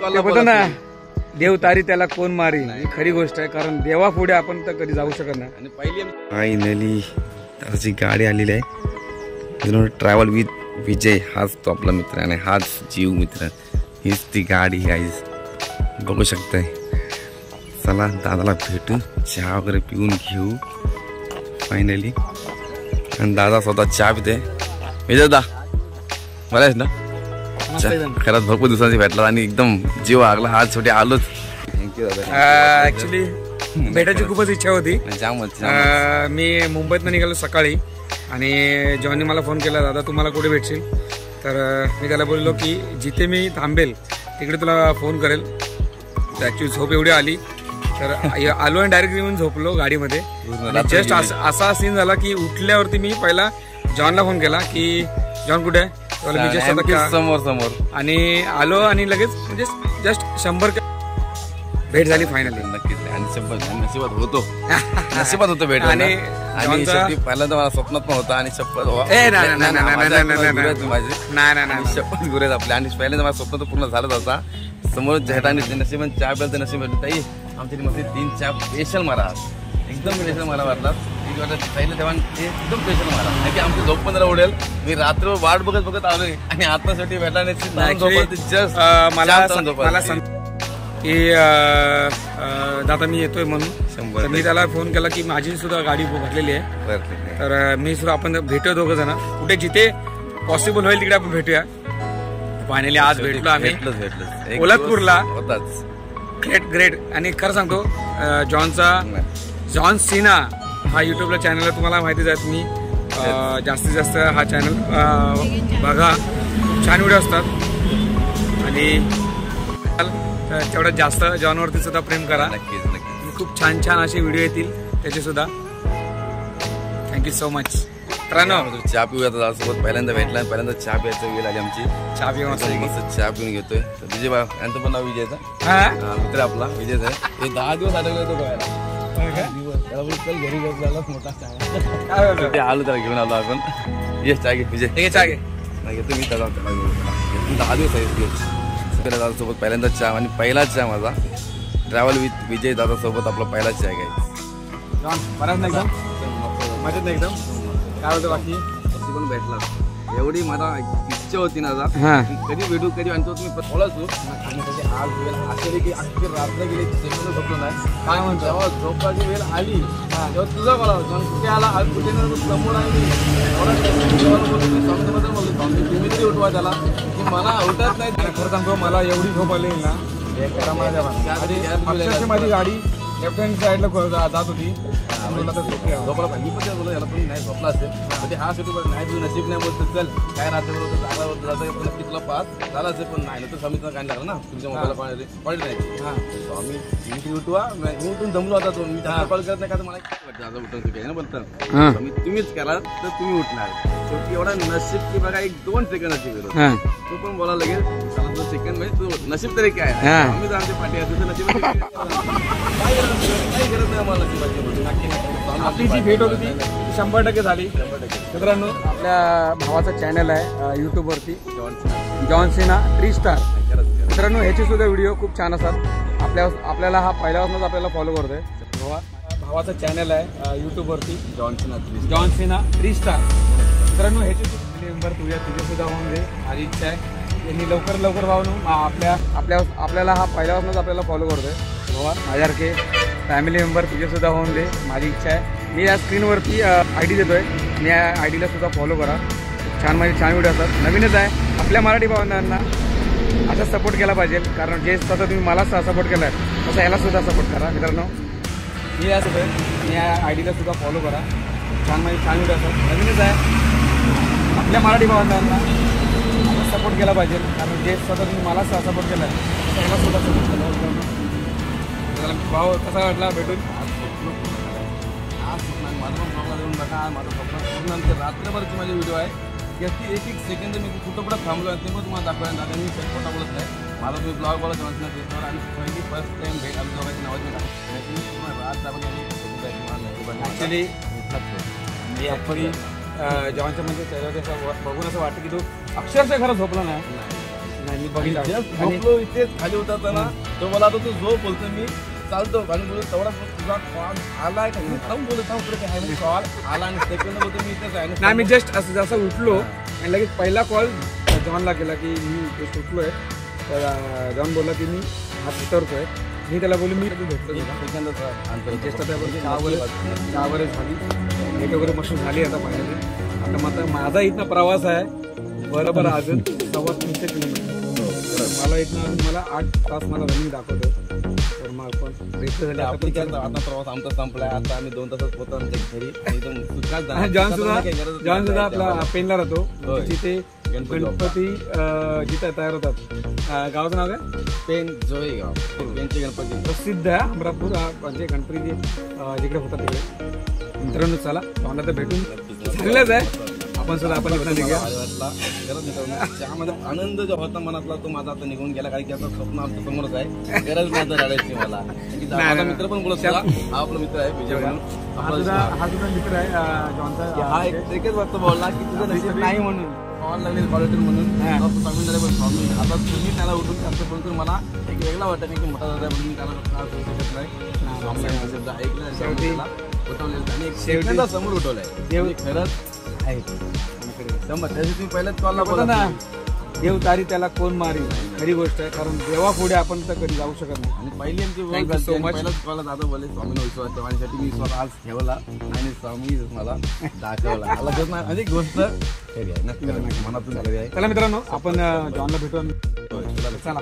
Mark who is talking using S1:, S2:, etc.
S1: बोलतो ना, देव तारी त्याला कोण मारी, ही खरी गोष्ट आहे. कारण देवा पुढे आपण तर कधी जाऊ शकत नाही. आणि पहिली
S2: फायनली त्याची गाडी आलेली आहे. ट्रॅव्हल विथ विजय, हाच तो आपला मित्र आणि हाच जीव मित्र. हीच ती गाडी गाईज बघू शकताय. चला दादाला भेटू, चहा वगैरे पिऊन घेऊ फायनली. आणि दादा स्वतः चहा पिते. विजय दा बरं आहेस ना? खरंच भरपूर दिवसांची भेटला आणि एकदम जीव लागला. आज छोटे आलोच. थँक्यू दादा.
S1: ऍक्च्युली भेटायची खूपच इच्छा होती. मी मुंबईत निघालो सकाळी आणि जॉननी मला फोन केला, दादा तुम्हाला कुठे भेटशील? तर मी त्याला बोललो की जिथे मी थांबेल तिकडे तुला फोन करेल. ॲक्च्युली झोप एवढी आली तर आलो आणि डायरेक्ट येऊन झोपलो गाडीमध्ये. जस्ट असा सीन झाला की उठल्यावरती मी पहिला जॉनला फोन केला की जॉन कुठे आहे? मी जस्ट
S2: समोर समोर
S1: आणि आलो आणि लगेच म्हणजे जस्ट 100 भेट झाली फायनली.
S2: नक्कीच. आणि नशिबात होतो नशिबात होतो भेट. आणि पहिल्यांदा मला स्वप्नात पण होता आणि शपथ शपथ गुरेच आपल्या. आणि पहिल्यांदा मला स्वप्न पूर्ण झालंच होता. समोर झेटाने नशीब चहा प्यायचं नशीब भेटलं. ताई आमच्या मध्ये 3 चहा स्पेशल मारा, एकदम स्पेशल मला वाटला. पहिलं तेव्हा एकदम स्पेशल मारा नाही की आमची झोप 15 उडेल. मी रात्र वाट बघत आलोय आणि आत्तासाठी भेटला
S1: की दादा मी येतोय म्हणून. मी त्याला फोन केला की माझी सुद्धा गाडी भरलेली आहे, तर मी सुद्धा आपण भेटूया दोघं जण. कुठे जिथे पॉसिबल होईल तिकडे आपण भेटूया. फायनली आज भेटलो आम्ही कोल्हापूरला. ग्रेट. आणि खरं सांगतो जॉन सिना हा युट्यूबला चॅनल तुम्हाला माहितीच आहे. तुम्ही जास्तीत जास्त हा चॅनल बघा, छान व्हिडिओ असतात. आणि तेवढ्यात जास्त जॉनवरती सुद्धा प्रेम करा.
S2: नक्कीच.
S1: खूप छान असे व्हिडिओ येतील त्याचे सुद्धा. Thank you so much.
S2: चहा पिऊया सोबत. पहिल्यांदा भेटला, पहिल्यांदा चहा प्यायचं वेळ आली आमची.
S1: चहा पिऊन
S2: मस्त चहा पिऊन घेतोय. विजय बा यांचं पण नाव विजयचा मित्र आपला विजयच आहे. 10 दिवस अडकले होतो बघायला. घरी आलो त्याला घेऊन आलो आपण. ये चहा घे विजय.
S1: चहा घे.
S2: नाही घेतो मी त्याला 10 दिवस आहे दादा सोबत पहिल्यांदा चहा. आणि पहिला चहा माझा ट्रॅव्हल विथ विजय दादा सोबत आपला पहिला चहा घ्यायचा.
S1: बराच नाही एकदम मजेत नाही एकदम. काय होतं बाकी
S2: पण भेटला. एवढी मला इच्छा होती ना कधी भेटू कधी आणतो. तुम्ही बोलायचो आज वेळ असेल की अख्खी रात्र गेली झोपलो नाही.
S1: काय म्हणतो
S2: जेव्हा झोपाची वेळ आली तेव्हा तुझा बोला कुठे आला आज कुठे समोर आहे. तुम्ही तरी उठवा त्याला की मला उठत नाही.
S1: खरं सांगतो मला एवढी झोप आली ना माझी गाडी लेफ्ट हँड साईडला जात होती.
S2: झोपला पाहिजे पण बोलतो याला पण नाही झोपला असेल म्हणजे हा शेवटी नाही तुझं नशीब नाही बोलतो. चल काय रात्री जाता नक्की तुला पास झाला असेल पण नाही तर स्वामीचं काय लागलं ना तुमच्या मोबाईलला पडलं नाही. स्वामी मी उठवा मी उठून जमलो आता. मी त्याला कॉल करत नाही का मला वाटतं उठून तुझ्या ना बोलतं मी तुम्हीच केला तर तुम्ही उठणार. शेवटी एवढा नशीब की बघा 1-2 सेकंदाची वेळ तू पण बोला लगेल 2 सेकंड म्हणजे तू नशीब तरी काय आम्ही तर आमच्या पाठी तुझं नशीब काही गरज नाही आम्हाला नशिबाची.
S1: आपली जी भेट होती ती 100% झाली. मित्रांनो आपल्या भावाचा चॅनल आहे यूट्यूबवरती जॉन सिना 3 स्टार. मित्रांनो ह्याचे सुद्धा व्हिडिओ खूप छान असतात. आपल्याला हा पहिल्यापासूनच आपल्याला फॉलो करतोय. भावाचा चॅनल आहे यूट्यूबवरती जॉन सिना 3 स्टार. मित्रांनो ह्याचे मेंबर तुझे सुद्धा होऊन दे. माझी इच्छा आहे यांनी लवकर भावून आपल्याला हा पहिल्यापासूनच आपल्याला फॉलो करतोय. माझ्यासारखे फॅमिली मेंबर तुझे सुद्धा होऊन दे. माझी इच्छा आहे. मी या स्क्रीनवरती ID देतोय. मी या IDला सुद्धा फॉलो करा. छान व्हिडिओ असतात. नवीनच आहे. आपल्या मराठी भावंडांना असा सपोर्ट केला पाहिजे. कारण जे तसं तुम्ही मला सपोर्ट केला आहे तसं याला सुद्धा सपोर्ट करा. मित्रांनो मी या IDला सुद्धा फॉलो करा. छान व्हिडिओ असतात. नवीनच आहे. आपल्या मराठी भावंडांना असा सपोर्ट केला पाहिजे. कारण जे तसं तुम्ही मला सपोर्ट केला आहे तसं याला सुद्धा सपोर्ट करा. भाव कसा वाटला भेटून?
S2: आज माझं पण ब्लॉगला देऊन बघा. माझं स्वप्न पूर्ण आमच्या रात्रभरची माझी व्हिडिओ आहे. याची 1-1 सेकंद मी कुठं थांबलो आहे ते पण तुम्हाला दाखवायला दादा मी खोटा बोलत नाही. माझा तुम्ही ब्लॉग बोलत नसणार त्याच्यावर. आणि पहिली फर्स्ट टाइम भेट आमच्या दोघांची नावाची ॲक्च्युली
S1: ॲक्च्युली जॉनच्या म्हणजे त्याच्यावर बघून असं वाटतं की तो अक्षरशः खरं झोपला नाही. मी बघितलं आणि
S3: झोपलो इथेच खाली होता ना, तो मला आता तू झोप बोलतो, मी चालतो आणि बोलतो तेवढा तुझा कॉल आलाय का मी थांब बोलत थांब पुढे काय आहे कॉल आला आणि सेकंड बोलतो मी इथेच आहे
S1: नाही मी जस्ट असं जसं उठलो आणि लगेच पहिला कॉल जॉनला केला की मी जस्ट उठलोय, तर जॉन बोलला की मी हात उतरतोय. मी त्याला बोलू मी भेटलो जस्ट आता वगैरे झाली, भेट वगैरे मस्त झाली. आता फायनली आता मग माझा इथनं प्रवास आहे बरोबर अजून 3.25 किलोमीटर. मला इथनं अजून मला 8 तास मला रनिंग दाखवतो. तर मग आपण रेस्ट झाली
S3: आता प्रवास आमचा संपलाय. आता आम्ही 2 तासात पोहोचतो आमच्या घरी.
S1: जॉन सुद्धा आपला पेनला राहतो, तिथे गणपती जिथे तयार होतात. गावाचं नाव आहे
S3: पेन जोईगाव. पेनचे गणपती
S1: प्रसिद्ध आहे अमरापूर, म्हणजे गणपती जिकडे होतात तिकडे. मित्रांनो चला जॉनला तर भेटून चांगलंच आहे. आपण सुद्धा आपण
S3: त्यामध्ये आनंद जो होता मनातला तो माझा आता निघून गेला, कारण की आता स्वप्न आमच्या समोरच आहे. गरज नाही आता रडायची मला. माझा मित्र पण बोलत होता, हा आपला मित्र आहे विजय म्हणून.
S1: हा सुद्धा मित्र आहे जॉनचा.
S3: हा एकच वाटतं बोलला की तुझं नशीब नाही म्हणून कॉल लागेल क्वालिटी म्हणून स्वामी झाले. पण स्वामी आता तुम्ही त्याला उठून त्यांचं बोलतो, मला एक वेगळा वाटत नाही की मोठा दादा म्हणून मी त्याला त्रास होऊ शकत नाही. स्वामी शब्द ऐकलं उठवलेलं आणि शेवटी समोर उठवलंय. देव खरंच आहे त्यासाठी पहिल्याच कॉलला बोला
S1: ना, देव तारी त्याला कोण मारी, खरी गोष्ट आहे. कारण देवा पुढे आपण तर कधी जाऊ शकत नाही.
S3: आणि पहिली आमची पहिलाच कॉलला दादा बोलले स्वामीला विश्वास ठेवा, आणि मी स्वतः आज ठेवला आणि स्वामी मला दाखवला. मला अधिक गोष्ट नक्की मनातून झालेली आहे.
S1: चला मित्रांनो आपण जॉनला भेटून चला.